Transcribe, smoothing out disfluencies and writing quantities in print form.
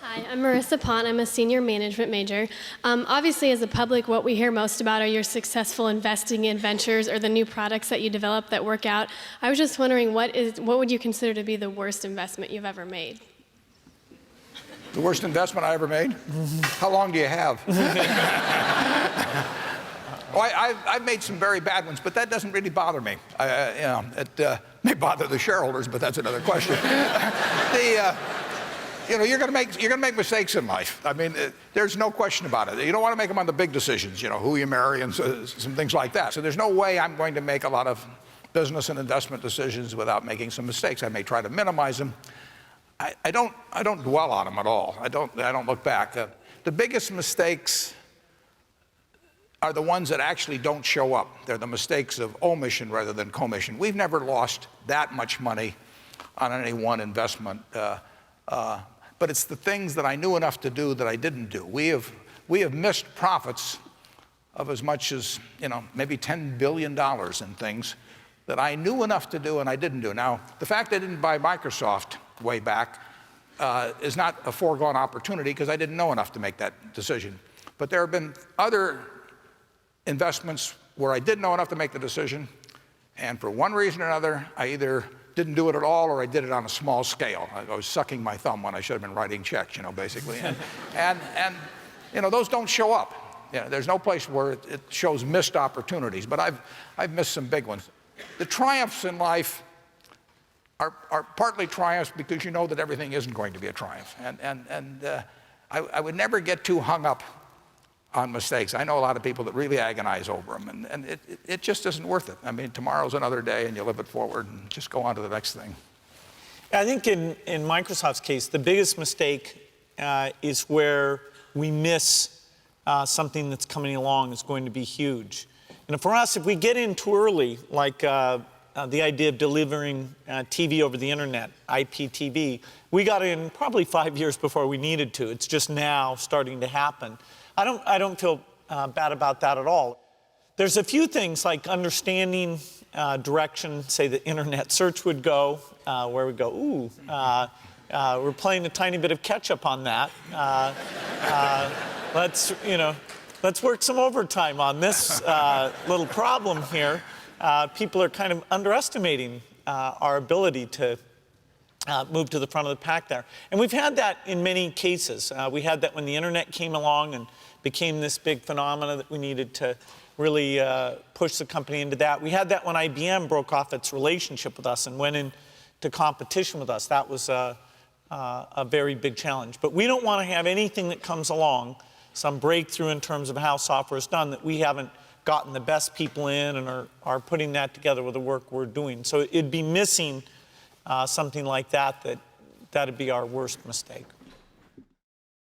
Hi, I'm Marissa Pont. I'm a senior management major. Obviously, as a public, what we hear most about are your successful investing in ventures or the new products that you develop that work out. I was just wondering, what would you consider to be the worst investment you've ever made? The worst investment I ever made? How long do you have? Well, I've made some very bad ones, but that doesn't really bother me. It may bother the shareholders, but that's another question. You're going to make mistakes in life. I mean, there's no question about it. You don't want to make them on the big decisions, who you marry and some things like that. So there's no way I'm going to make a lot of business and investment decisions without making some mistakes. I may try to minimize them. I don't dwell on them at all. I don't look back. The biggest mistakes are the ones that actually don't show up. They're the mistakes of omission rather than commission. We've never lost that much money on any one investment. But it's the things that I knew enough to do that I didn't do. We have missed profits of as much as maybe $10 billion in things that I knew enough to do and I didn't do. Now, the fact I didn't buy Microsoft way back is not a foregone opportunity because I didn't know enough to make that decision. But there have been other investments where I did know enough to make the decision, and for one reason or another, I either didn't do it at all, or I did it on a small scale. I was sucking my thumb when I should have been writing checks, basically. And those don't show up. There's no place where it shows missed opportunities, but I've missed some big ones. The triumphs in life are partly triumphs because you know that everything isn't going to be a triumph. I would never get too hung up on mistakes. I know a lot of people that really agonize over them, and it just isn't worth it. I mean, tomorrow's another day, and you live it forward and just go on to the next thing. I think in Microsoft's case, the biggest mistake is where we miss something that's coming along is going to be huge. And for us, if we get in too early, like the idea of delivering TV over the internet, IPTV, we got in probably 5 years before we needed to. It's just now starting to happen. I don't feel bad about that at all. There's a few things like understanding direction, say the internet search would go, where we go, ooh, we're playing a tiny bit of catch up on that. Let's work some overtime on this little problem here. People are kind of underestimating our ability to move to the front of the pack there. And we've had that in many cases. We had that when the internet came along and became this big phenomena that we needed to really push the company into that. We had that when IBM broke off its relationship with us and went into competition with us. That was a very big challenge. But we don't want to have anything that comes along, some breakthrough in terms of how software is done, that we haven't gotten the best people in and are putting that together with the work we're doing. So it'd be missing something like that, that'd be our worst mistake.